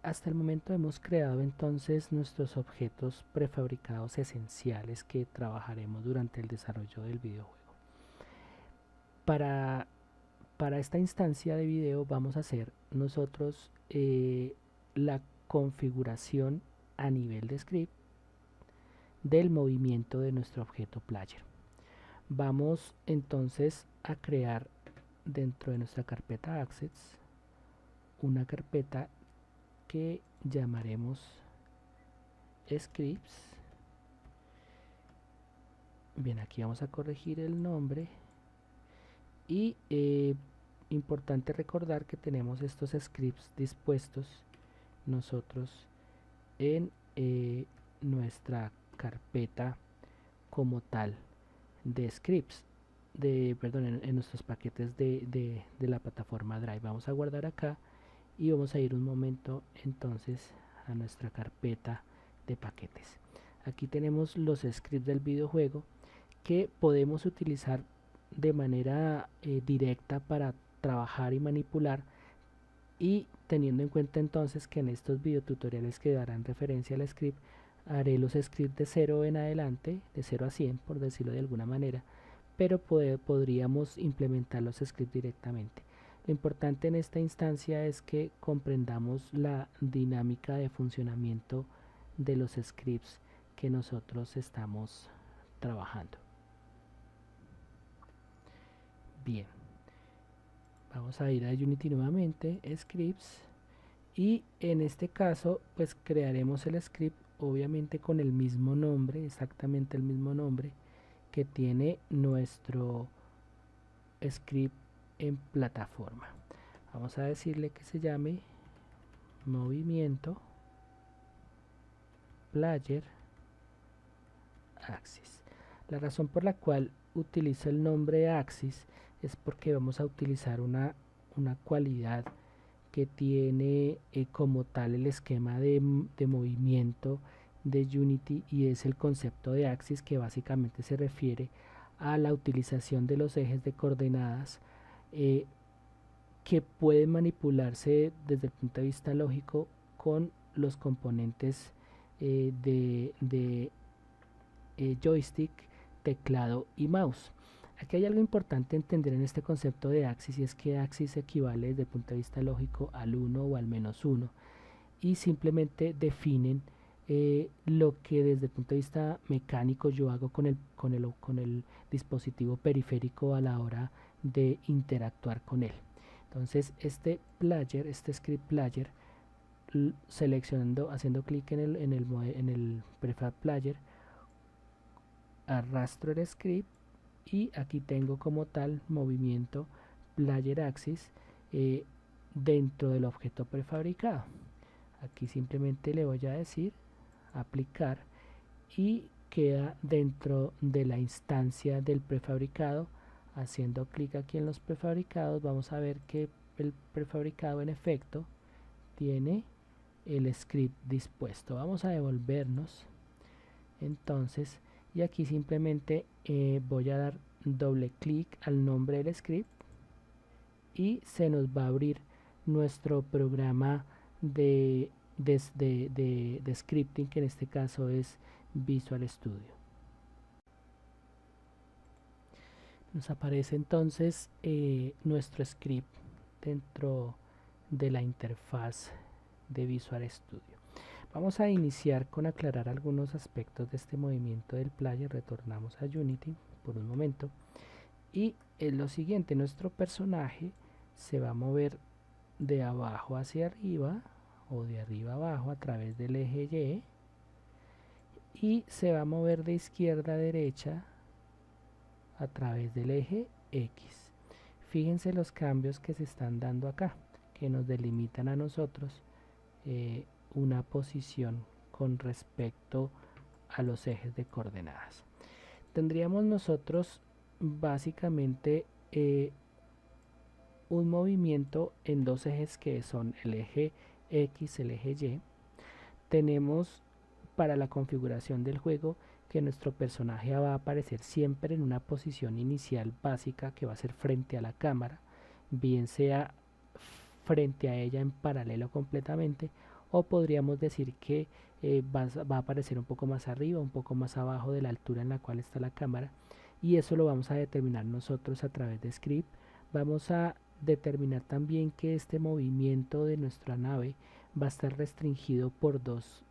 Hasta el momento hemos creado entonces nuestros objetos prefabricados esenciales que trabajaremos durante el desarrollo del videojuego. Para, para esta instancia de video vamos a hacer nosotros la configuración a nivel de script del movimiento de nuestro objeto player. Vamos entonces a crear dentro de nuestra carpeta Assets una carpeta que llamaremos scripts. Bien, aquí vamos a corregir el nombre y importante recordar que tenemos estos scripts dispuestos nosotros en nuestra carpeta como tal de scripts en nuestros paquetes de la plataforma Drive. Vamos a guardar acá y vamos a ir un momento entonces a nuestra carpeta de paquetes. Aquí tenemos los scripts del videojuego que podemos utilizar de manera directa para trabajar y manipular, y teniendo en cuenta entonces que en estos videotutoriales que darán referencia al script haré los scripts de 0 en adelante, de 0 a 100 por decirlo de alguna manera, pero podríamos implementar los scripts directamente. Lo importante en esta instancia es que comprendamos la dinámica de funcionamiento de los scripts que nosotros estamos trabajando. Bien, vamos a ir a Unity nuevamente, scripts, y en este caso pues crearemos el script obviamente con el mismo nombre, exactamente el mismo nombre que tiene nuestro script en plataforma. Vamos a decirle que se llame movimiento player axis. La razón por la cual utilizo el nombre axis es porque vamos a utilizar una cualidad que tiene como tal el esquema de movimiento de Unity, y es el concepto de axis, que básicamente se refiere a la utilización de los ejes de coordenadas que pueden manipularse desde el punto de vista lógico con los componentes de joystick, teclado y mouse. Aquí hay algo importante entender en este concepto de axis, y es que axis equivale desde el punto de vista lógico al 1 o al -1, y simplemente definen lo que desde el punto de vista mecánico yo hago con el dispositivo periférico a la hora de interactuar con él. Entonces este script player, seleccionando, haciendo clic en el prefab player, arrastro el script y aquí tengo como tal movimiento player axis dentro del objeto prefabricado. Aquí simplemente le voy a decir aplicar y queda dentro de la instancia del prefabricado. Haciendo clic aquí en los prefabricados vamos a ver que el prefabricado en efecto tiene el script dispuesto. Vamos a devolvernos entonces, y aquí simplemente voy a dar doble clic al nombre del script y se nos va a abrir nuestro programa de scripting, que en este caso es Visual Studio. Nos aparece entonces nuestro script dentro de la interfaz de Visual Studio. Vamos a iniciar con aclarar algunos aspectos de este movimiento del player. Retornamos a Unity por un momento y es lo siguiente: nuestro personaje se va a mover de abajo hacia arriba o de arriba abajo a través del eje y se va a mover de izquierda a derecha a través del eje X. Fíjense los cambios que se están dando acá, que nos delimitan a nosotros una posición con respecto a los ejes de coordenadas. Tendríamos nosotros básicamente un movimiento en dos ejes, que son el eje X, el eje Y. Tenemos para la configuración del juego que nuestro personaje va a aparecer siempre en una posición inicial básica, que va a ser frente a la cámara, bien sea frente a ella en paralelo completamente o podríamos decir que va a aparecer un poco más arriba, un poco más abajo de la altura en la cual está la cámara, y eso lo vamos a determinar nosotros a través de script. Vamos a determinar también que este movimiento de nuestra nave va a estar restringido por dos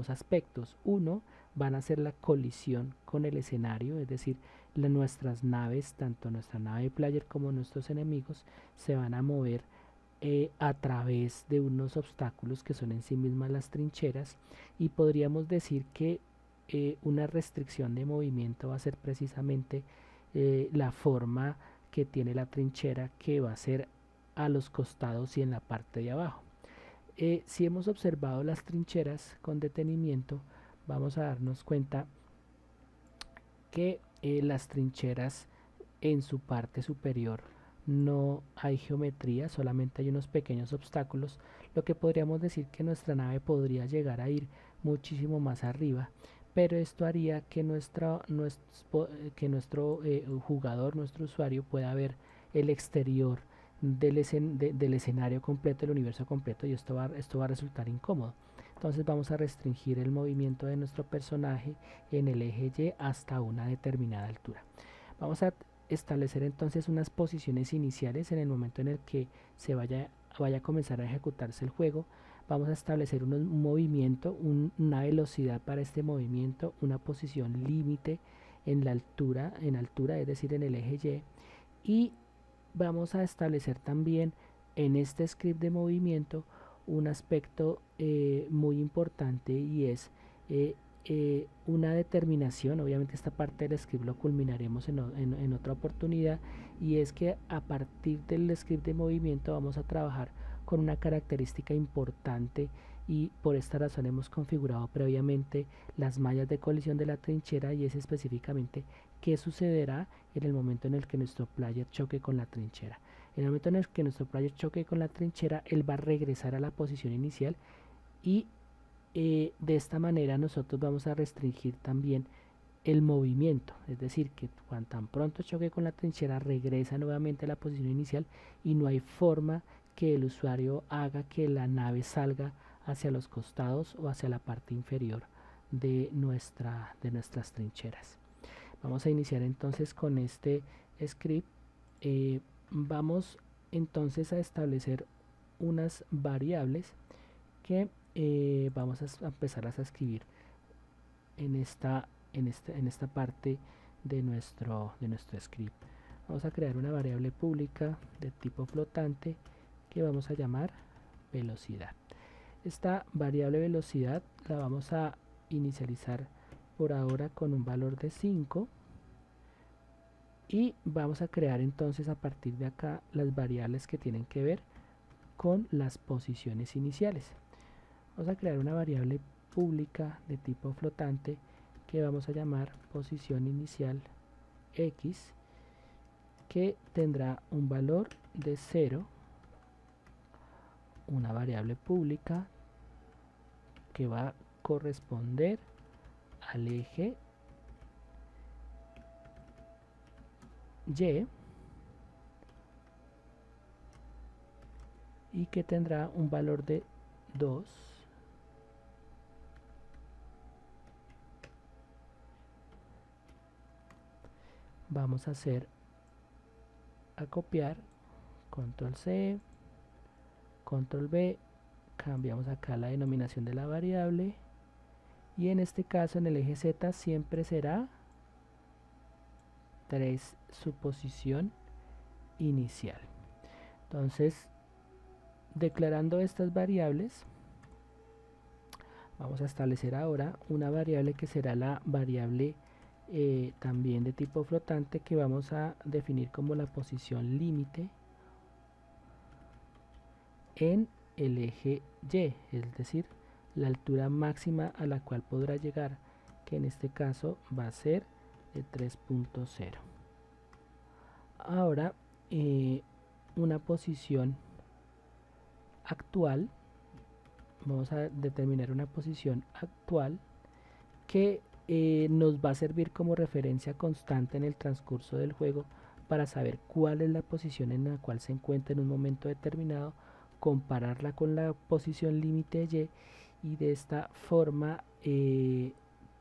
aspectos. Uno, van a ser la colisión con el escenario, es decir, nuestras naves, tanto nuestra nave player como nuestros enemigos, se van a mover a través de unos obstáculos que son en sí mismas las trincheras, y podríamos decir que una restricción de movimiento va a ser precisamente la forma que tiene la trinchera, que va a ser a los costados y en la parte de abajo. Si hemos observado las trincheras con detenimiento, vamos a darnos cuenta que las trincheras en su parte superior no hay geometría, solamente hay unos pequeños obstáculos, lo que podríamos decir que nuestra nave podría llegar a ir muchísimo más arriba, pero esto haría que nuestro jugador, nuestro usuario, pueda ver el exterior del escenario completo, del universo completo, y esto va a resultar incómodo. Entonces vamos a restringir el movimiento de nuestro personaje en el eje Y hasta una determinada altura. Vamos a establecer entonces unas posiciones iniciales en el momento en el que vaya a comenzar a ejecutarse el juego. Vamos a establecer un movimiento, una velocidad para este movimiento, una posición límite en la altura, es decir, en el eje Y, y vamos a establecer también en este script de movimiento un aspecto muy importante, y es una determinación. Obviamente esta parte del script lo culminaremos en otra oportunidad, y es que a partir del script de movimiento vamos a trabajar con una característica importante, y por esta razón hemos configurado previamente las mallas de colisión de la trinchera, y es específicamente qué sucederá en el momento en el que nuestro player choque con la trinchera. En el momento en el que nuestro player choque con la trinchera, él va a regresar a la posición inicial, y de esta manera nosotros vamos a restringir también el movimiento, es decir, que cuando tan pronto choque con la trinchera regresa nuevamente a la posición inicial, y no hay forma que el usuario haga que la nave salga hacia los costados o hacia la parte inferior de nuestras trincheras. Vamos a iniciar entonces con este script. Vamos entonces a establecer unas variables que vamos a empezar a escribir en esta parte de nuestro script. Vamos a crear una variable pública de tipo flotante que vamos a llamar velocidad. Esta variable velocidad la vamos a inicializar por ahora con un valor de 5, y vamos a crear entonces a partir de acá las variables que tienen que ver con las posiciones iniciales. Vamos a crear una variable pública de tipo flotante que vamos a llamar posición inicial x, que tendrá un valor de 0, una variable pública que va a corresponder al eje Y, y que tendrá un valor de 2. Vamos a copiar, control C, control V, cambiamos acá la denominación de la variable, y en este caso en el eje Z siempre será 3 su posición inicial. Entonces, declarando estas variables, vamos a establecer ahora una variable que será la variable también de tipo flotante, que vamos a definir como la posición límite en el eje Y, es decir, la altura máxima a la cual podrá llegar, que en este caso va a ser de 3.0. Ahora una posición actual, vamos a determinar una posición actual que nos va a servir como referencia constante en el transcurso del juego para saber cuál es la posición en la cual se encuentra en un momento determinado, compararla con la posición límite y de esta forma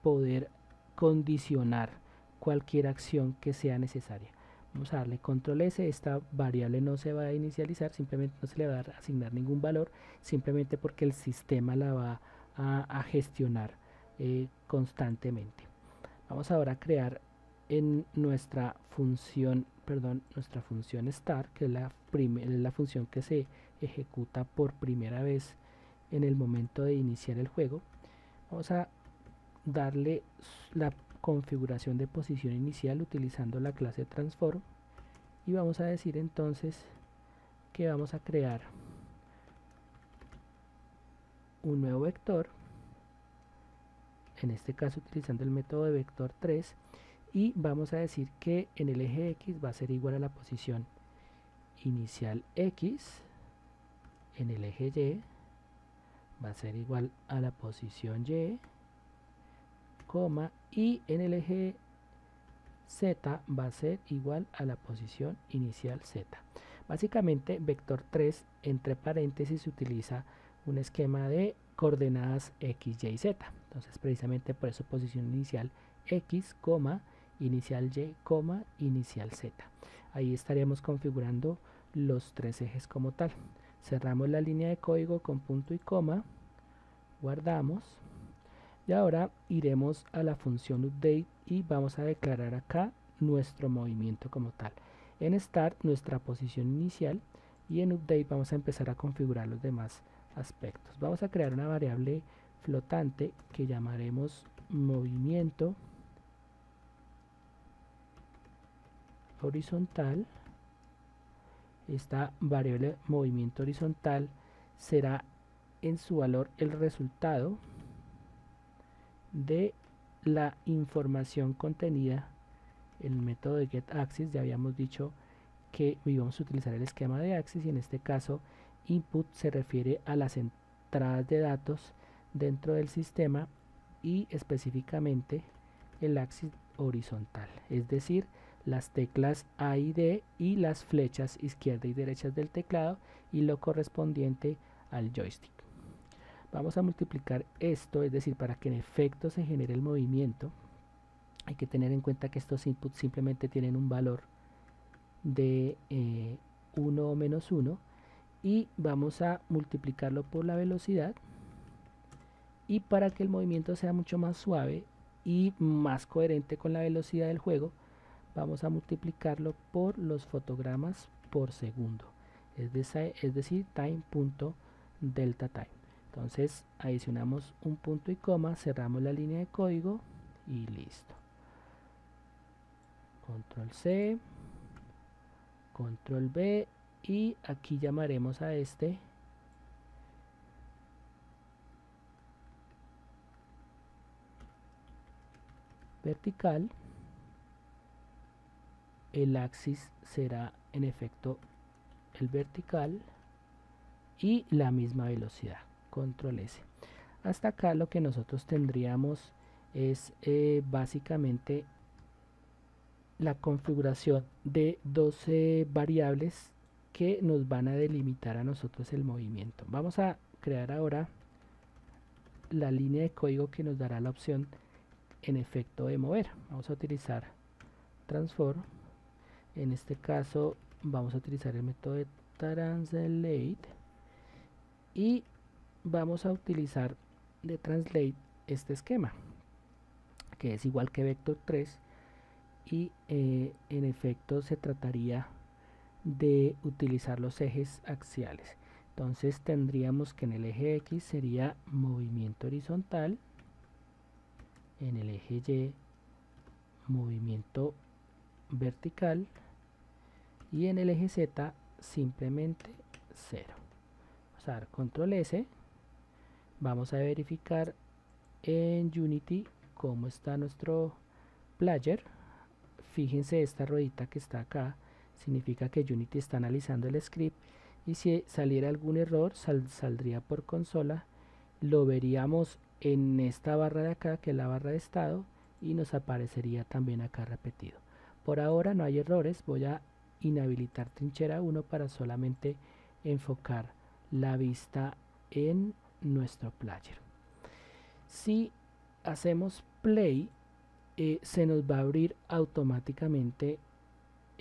poder condicionar cualquier acción que sea necesaria. Vamos a darle control S, esta variable no se va a inicializar, simplemente no se le va a asignar ningún valor, simplemente porque el sistema la va a gestionar constantemente. Vamos ahora a crear en nuestra función start, que es la función que se ejecuta por primera vez en el momento de iniciar el juego. Vamos a darle la configuración de posición inicial utilizando la clase transform y vamos a decir entonces que vamos a crear un nuevo vector, en este caso utilizando el método de vector 3, y vamos a decir que en el eje X va a ser igual a la posición inicial X, en el eje Y va a ser igual a la posición Y, coma, y en el eje Z va a ser igual a la posición inicial Z. Básicamente vector 3 entre paréntesis se utiliza un esquema de coordenadas X, Y, Z. Entonces precisamente por eso posición inicial X, inicial Y, inicial Z. Ahí estaríamos configurando los tres ejes como tal. Cerramos la línea de código con punto y coma, guardamos y ahora iremos a la función update y vamos a declarar acá nuestro movimiento como tal. En start nuestra posición inicial y en update vamos a empezar a configurar los demás aspectos. Vamos a crear una variable flotante que llamaremos movimiento horizontal. Esta variable movimiento horizontal será en su valor el resultado de la información contenida en el método de getAxis. Ya habíamos dicho que íbamos a utilizar el esquema de Axis y en este caso input se refiere a las entradas de datos dentro del sistema y específicamente el axis horizontal, es decir, las teclas A y D y las flechas izquierda y derecha del teclado y lo correspondiente al joystick. Vamos a multiplicar esto, es decir, para que en efecto se genere el movimiento hay que tener en cuenta que estos inputs simplemente tienen un valor de 1 o menos 1 y vamos a multiplicarlo por la velocidad, y para que el movimiento sea mucho más suave y más coherente con la velocidad del juego vamos a multiplicarlo por los fotogramas por segundo, es decir, time.delta time. Entonces adicionamos un punto y coma, cerramos la línea de código y listo. Control C, Control V y aquí llamaremos a este vertical. El axis será en efecto el vertical y la misma velocidad. Control S. Hasta acá lo que nosotros tendríamos es básicamente la configuración de 12 variables que nos van a delimitar a nosotros el movimiento. Vamos a crear ahora la línea de código que nos dará la opción en efecto de mover. Vamos a utilizar transform. En este caso vamos a utilizar el método de translate y vamos a utilizar de translate este esquema que es igual que vector 3 y en efecto se trataría de utilizar los ejes axiales. Entonces tendríamos que en el eje X sería movimiento horizontal, en el eje Y movimiento vertical y en el eje Z simplemente 0. Vamos a dar control S, vamos a verificar en Unity cómo está nuestro player. Fíjense, esta ruedita que está acá significa que Unity está analizando el script y si saliera algún error saldría por consola, lo veríamos en esta barra de acá que es la barra de estado y nos aparecería también acá repetido. Por ahora no hay errores, voy a inhabilitar trinchera 1 para solamente enfocar la vista en nuestro player. Si hacemos play, se nos va a abrir automáticamente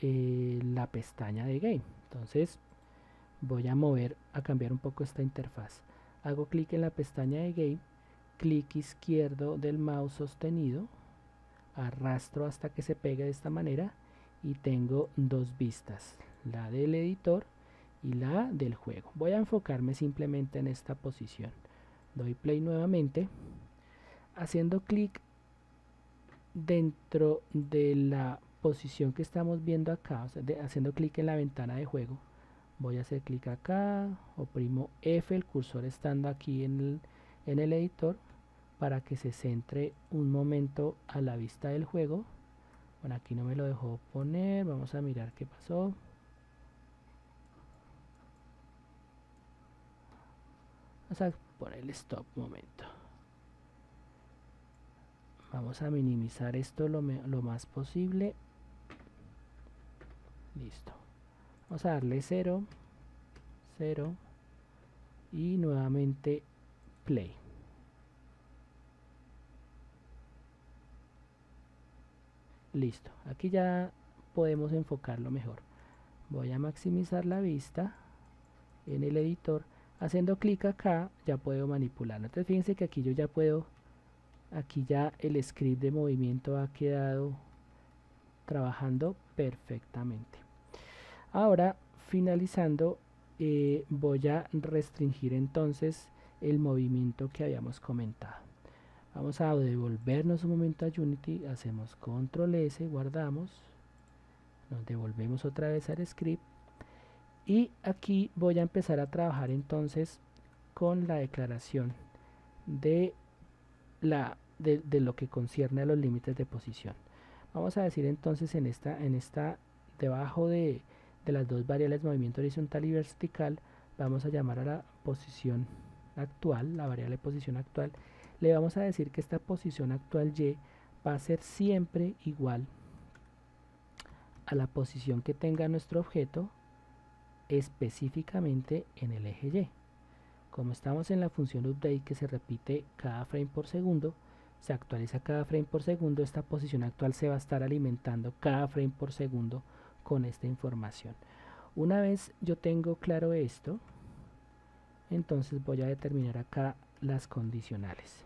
la pestaña de game. Entonces voy a cambiar un poco esta interfaz. Hago clic en la pestaña de game, clic izquierdo del mouse sostenido, arrastro hasta que se pegue de esta manera y tengo dos vistas, la del editor y la del juego. Voy a enfocarme simplemente en esta posición. Doy play nuevamente, haciendo clic dentro de la posición que estamos viendo acá, o sea, haciendo clic en la ventana de juego. Voy a hacer clic acá, oprimo F, el cursor estando aquí en el editor, para que se centre un momento a la vista del juego. Bueno, aquí no me lo dejó poner, vamos a mirar qué pasó. Vamos a ponerle stop un momento. Vamos a minimizar esto lo más posible. Listo. Vamos a darle 0, 0 y nuevamente play. Listo. Aquí ya podemos enfocarlo mejor. Voy a maximizar la vista en el editor. Haciendo clic acá ya puedo manipularlo. Entonces fíjense que aquí yo ya puedo, aquí ya el script de movimiento ha quedado trabajando perfectamente. Ahora, finalizando, voy a restringir entonces el movimiento que habíamos comentado. Vamos a devolvernos un momento a Unity, hacemos control S, guardamos, nos devolvemos otra vez al script y aquí voy a empezar a trabajar entonces con la declaración de lo que concierne a los límites de posición. Vamos a decir entonces en esta debajo de las dos variables movimiento horizontal y vertical, vamos a llamar a la posición actual, la variable posición actual, le vamos a decir que esta posición actual Y va a ser siempre igual a la posición que tenga nuestro objeto específicamente en el eje Y. Como estamos en la función update que se repite cada frame por segundo, se actualiza cada frame por segundo, esta posición actual se va a estar alimentando cada frame por segundo con esta información. Una vez yo tengo claro esto, entonces voy a determinar acá las condicionales.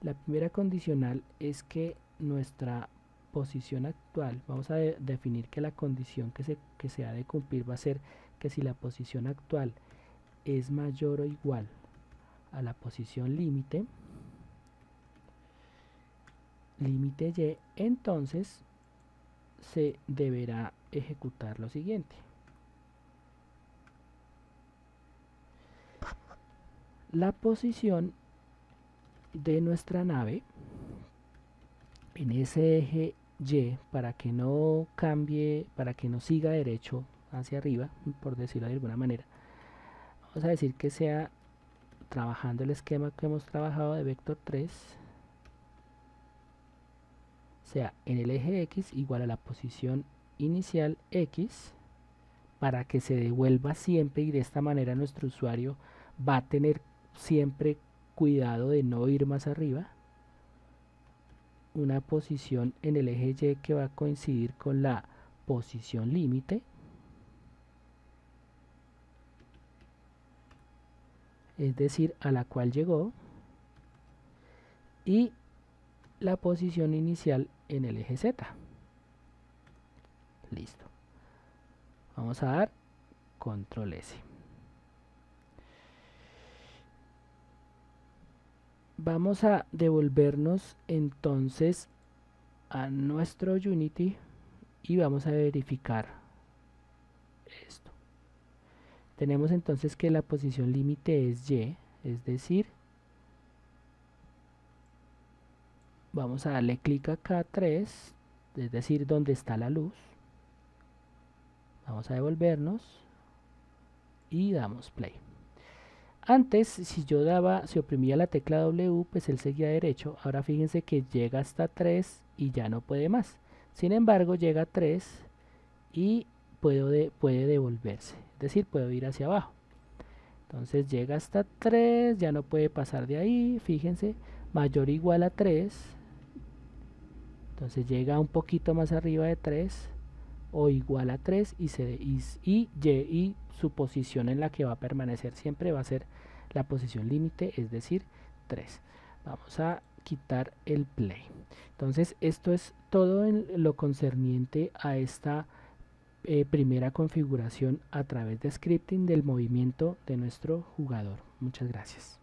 La primera condicional es que nuestra posición actual, vamos a definir que la condición que se ha de cumplir va a ser que si la posición actual es mayor o igual a la posición límite Y, entonces se deberá ejecutar lo siguiente. La posición de nuestra nave en ese eje Y, para que no cambie, para que no siga derecho hacia arriba, por decirlo de alguna manera, vamos a decir que sea, trabajando el esquema que hemos trabajado de vector 3, sea en el eje X igual a la posición inicial X, para que se devuelva siempre, y de esta manera nuestro usuario va a tener siempre cuidado de no ir más arriba, una posición en el eje Y que va a coincidir con la posición límite, es decir, a la cual llegó, y la posición inicial en el eje Z. Listo. Vamos a dar control S. Vamos a devolvernos entonces a nuestro Unity y vamos a verificar esto. Tenemos entonces que la posición límite es Y, es decir, vamos a darle clic acá 3, es decir, donde está la luz. Vamos a devolvernos y damos play. Antes, si yo si oprimía la tecla W, pues él seguía derecho. Ahora fíjense que llega hasta 3 y ya no puede más. Sin embargo, llega a 3 y puede devolverse. Es decir, puedo ir hacia abajo. Entonces llega hasta 3, ya no puede pasar de ahí, fíjense, mayor o igual a 3. Entonces llega un poquito más arriba de 3 o igual a 3 y su posición en la que va a permanecer siempre va a ser la posición límite, es decir, 3. Vamos a quitar el play. Entonces esto es todo en lo concerniente a esta primera configuración a través de scripting del movimiento de nuestro jugador. Muchas gracias.